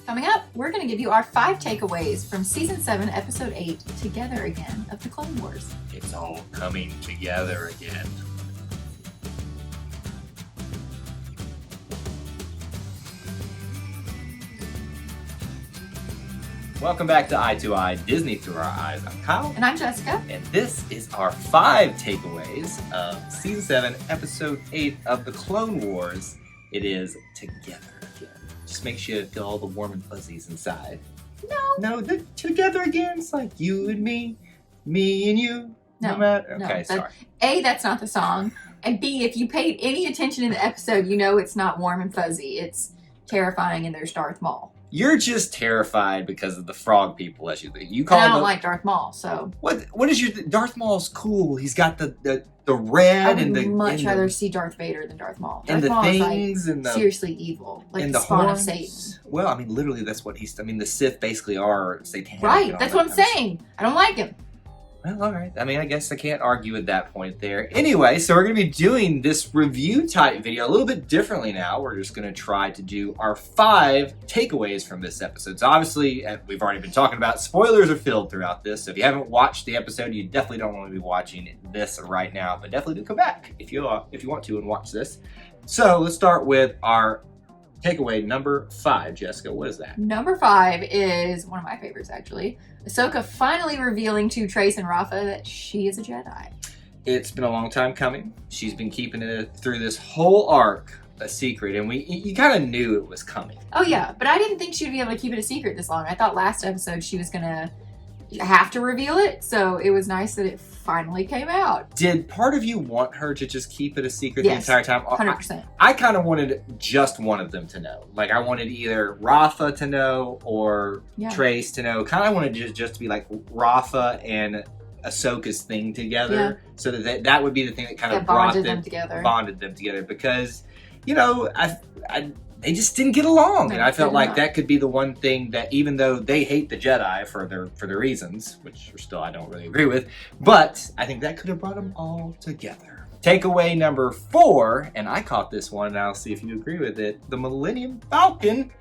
Coming up, we're going to give you our 5 takeaways from Season 7, Episode 8, Together Again of the Clone Wars. It's all coming together again. Welcome back to Eye to Eye, Disney Through Our Eyes. I'm Kyle. And I'm Jessica. And this is our 5 takeaways of Season 7, Episode 8 of the Clone Wars. It is Together Again. Just makes you feel all the warm and fuzzies inside. No, the Together Again. It's like you and me and you. No matter. no, Okay, sorry. A, that's not the song. And B, if you paid any attention in the episode, you know it's not warm and fuzzy. It's terrifying and there's Darth Maul. You're just terrified because of the frog people, as you think. You And call I don't them. like Darth Maul, so What is your Darth Maul's cool? He's got the red I and would the much and rather the, see Darth Vader than Darth Maul. and Darth the Maul is things like and the seriously evil, like and the spawn horns. of Satan. Well, I mean, literally, that's what he's. I mean, the Sith basically are satanic. Right, and all that's that what I'm kind of saying. I don't like him. Well, all right. I mean, I guess I can't argue with that point there. Anyway, so we're going to be doing this review type video a little bit differently now. We're just going to try to do our 5 takeaways from this episode. So obviously, we've already been talking about spoilers are filled throughout this. So if you haven't watched the episode, you definitely don't want to be watching this right now. But definitely do come back if you want to and watch this. So let's start with our takeaway number 5. Jessica, what is that? Number 5 is one of my favorites, actually. Ahsoka finally revealing to Trace and Rafa that she is a Jedi. It's been a long time coming. She's been keeping it through this whole arc a secret, and you kind of knew it was coming. Oh yeah, but I didn't think she'd be able to keep it a secret this long. I thought last episode she was gonna have to reveal it, so it was nice that it finally came out. Did part of you want her to just keep it a secret Yes, the entire time? 100%. I kind of wanted just one of them to know. Like, I wanted either Rafa to know or Trace to know. Kind of wanted just to be like Rafa and Ahsoka's thing together, so that would be the thing that kind of bonded them together. Because, you know, they just didn't get along, and I felt like that could be the one thing that, even though they hate the Jedi for their reasons, which still I don't really agree with, but I think that could have brought them all together. Takeaway number 4, and I caught this one, and I'll see if you agree with it. The Millennium Falcon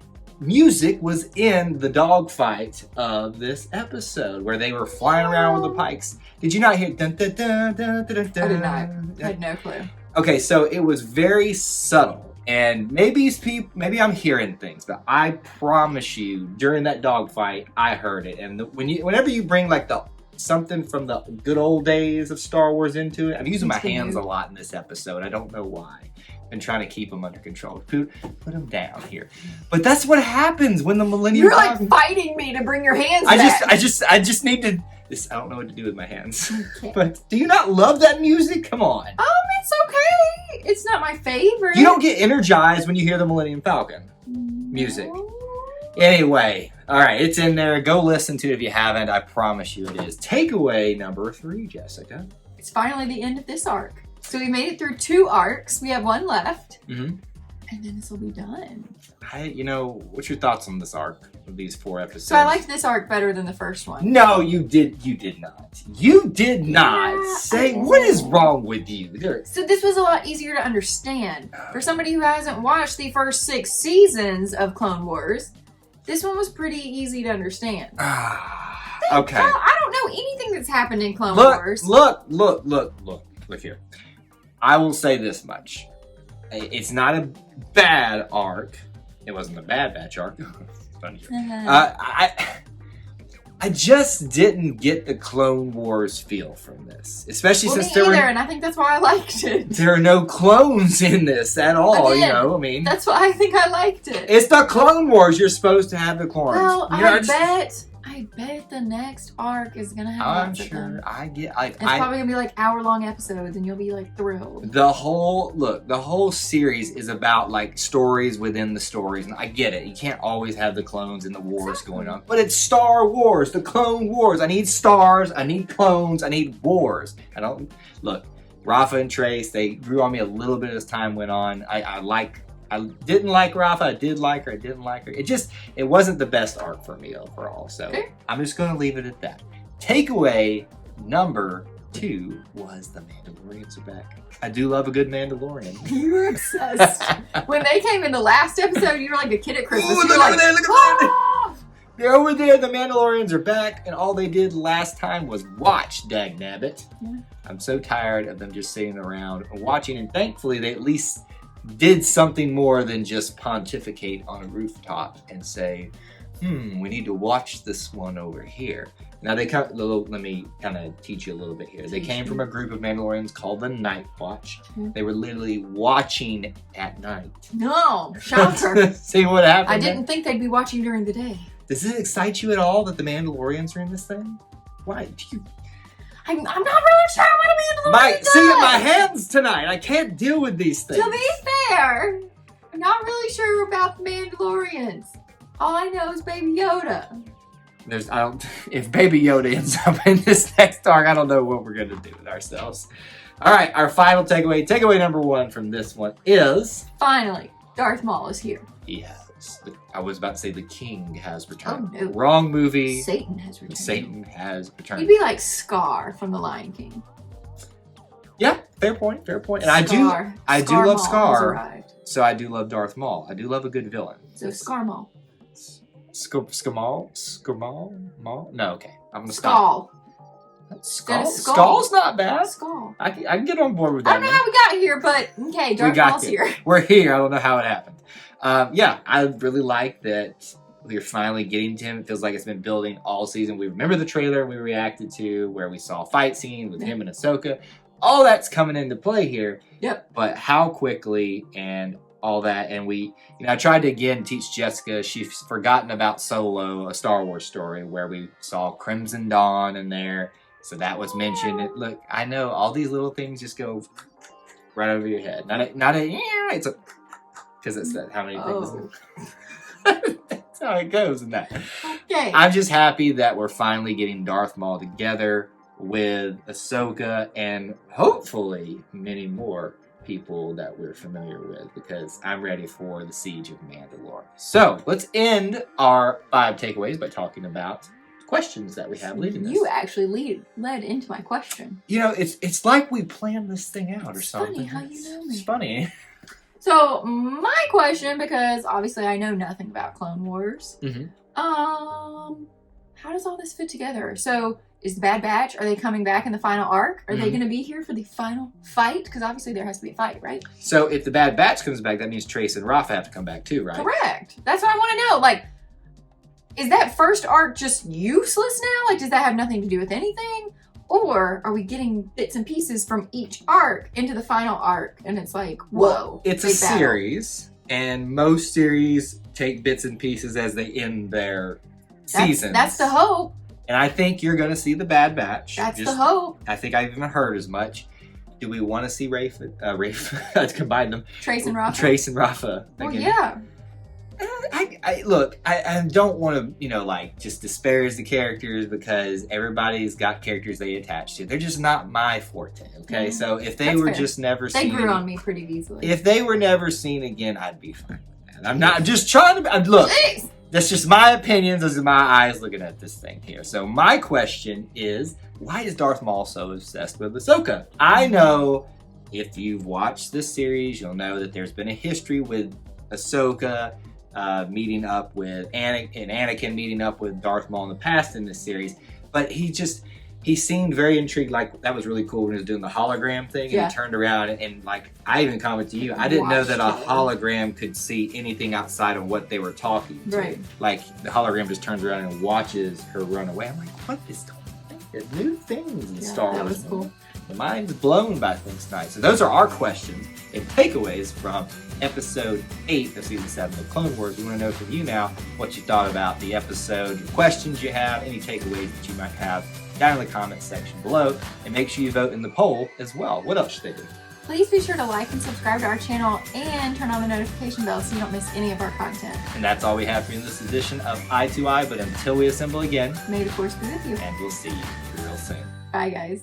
music was in the dogfight of this episode, where they were flying around with the pikes. Did you not hear? Dun, dun, dun, dun, dun, dun, I did not. I had no clue. Okay, so it was very subtle. And maybe I'm hearing things, but I promise you, during that dogfight, I heard it. And whenever you bring like something from the good old days of Star Wars into it, I'm using my hands a lot in this episode. I don't know why. I've been trying to keep them under control. Put them down here. But that's what happens when the Millennium Falcon... You're like fighting me to bring your hands back. I just need to... I don't know what to do with my hands. Okay. But do you not love that music? Come on. It's okay. It's not my favorite. You don't get energized when you hear the Millennium Falcon music. Anyway, all right, it's in there. Go listen to it if you haven't. I promise you it is. Takeaway number 3, Jessica. It's finally the end of this arc. So we made it through 2 arcs. We have 1 left. Mm-hmm. And then this will be done. What's your thoughts on this arc of these 4 episodes? So I liked this arc better than the first one. No, you did not. You did not. What is wrong with you? So this was a lot easier to understand. For somebody who hasn't watched the first 6 seasons of Clone Wars, this one was pretty easy to understand. Okay. I don't know anything that's happened in Clone Wars. Look here. I will say this much. It's not a bad arc. It wasn't a bad Batch arc. Funny. I just didn't get the Clone Wars feel from this, especially since and I think that's why I liked it. There are no clones in this at all. Again, that's why I think I liked it. It's the Clone Wars. You're supposed to have the clones. Well, I bet the next arc is gonna have lots of them. It's probably gonna be like hour-long episodes, and you'll be like thrilled. The whole series is about like stories within the stories, and I get it. You can't always have the clones and the wars going on, but it's Star Wars, the Clone Wars. I need stars, I need clones, I need wars. Rafa and Trace, they grew on me a little bit as time went on. I didn't like Rafa. I did like her. I didn't like her. It wasn't the best arc for me overall. So I'm just going to leave it at that. Takeaway number 2 was The Mandalorians are back. I do love a good Mandalorian. You were obsessed. When they came in the last episode, you were like a kid at Christmas. Ooh, You were look like, over there, look over there. They're over there, the Mandalorians are back, and all they did last time was watch, dagnabbit. Yeah. I'm so tired of them just sitting around and watching, and thankfully they at least did something more than just pontificate on a rooftop and say, we need to watch this one over here. Now let me kind of teach you a little bit here. They came from a group of Mandalorians called the Night Watch. They were literally watching at night. No, shocker. See what happened? I didn't think they'd be watching during the day. Does it excite you at all that the Mandalorians are in this thing? Why? I'm not really sure what a Mandalorian does. See my hands tonight. I can't deal with these things. To be fair, I'm not really sure about the Mandalorians. All I know is Baby Yoda. If Baby Yoda ends up in this next arc, I don't know what we're gonna do with ourselves. All right, our final takeaway. Takeaway number 1 from this one is finally, Darth Maul is here. He has. I was about to say the King has returned. Oh no! Wrong movie. Satan has returned. Satan has returned. He'd be like Scar from The Lion King. Yeah, fair point. Fair point. And Scar. I do love Maul Scar. has arrived. So I do love Darth Maul. I do love a good villain. So Scar Maul. Maul? No, okay. I'm gonna stop. Skull. Skull's not bad. Skull. I can get on board with that. I don't know how we got here, but okay, Darth Maul's here. We're here. I don't know how it happened. Yeah, I really like that we're finally getting to him. It feels like it's been building all season. We remember the trailer we reacted to where we saw a fight scene with him and Ahsoka. All that's coming into play here. Yep. But how quickly and all that, and I tried to again teach Jessica. She's forgotten about Solo, a Star Wars story where we saw Crimson Dawn in there, so that was mentioned. Look, I know all these little things just go right over your head. It's a because it's that how many things. That's how it goes in that. Okay. I'm just happy that we're finally getting Darth Maul together with Ahsoka and hopefully many more people that we're familiar with, because I'm ready for the Siege of Mandalore. So let's end our 5 takeaways by talking about questions that we have leading us. You actually led into my question. It's like we planned this thing out or something. Funny how you know me. It's funny. So my question, because obviously I know nothing about Clone Wars. Mm-hmm. How does all this fit together? So is the Bad Batch, are they coming back in the final arc? Are they going to be here for the final fight? Because obviously there has to be a fight, right? So if the Bad Batch comes back, that means Trace and Rafa have to come back too, right? Correct. That's what I want to know. Like, is that first arc just useless now? Like, does that have nothing to do with anything? Or are we getting bits and pieces from each arc into the final arc? And it's like, whoa. Well, it's a series, and most series take bits and pieces as they end their seasons. That's the hope. And I think you're going to see the Bad Batch. That's the hope. I think I've even heard as much. Do we want to see Rafe? Let's combine them. Trace and Rafa. Trace and Rafa. Well, yeah. I don't want to, just disparage the characters because everybody's got characters they attach to. They're just not my forte, okay? So if they were just never seen... They grew on me pretty easily. If they were never seen again, I'd be fine with that. I'm just trying to... Look, Jeez. That's just my opinions. Those are my eyes looking at this thing here. So my question is, why is Darth Maul so obsessed with Ahsoka? I know if you've watched this series, you'll know that there's been a history with Ahsoka meeting up with Anakin meeting up with Darth Maul in the past in this series. But he seemed very intrigued. Like, that was really cool when he was doing the hologram thing, and he turned around and I even commented to you, I didn't know that a hologram could see anything outside of what they were talking to. Right. Like, the hologram just turns around and watches her run away. I'm like, what is going on? There's new things in Star Wars. That was cool. The mind's blown by things tonight. So those are our questions and takeaways from episode 8 of season 7 of Clone Wars. We want to know from you now what you thought about the episode, questions you have, any takeaways that you might have down in the comments section below, and make sure you vote in the poll as well. What else should they do? Please be sure to like and subscribe to our channel and turn on the notification bell so you don't miss any of our content. And that's all we have for you in this edition of Eye to Eye, but until we assemble again, May the Force be with you. and we'll see you real soon. Bye, guys.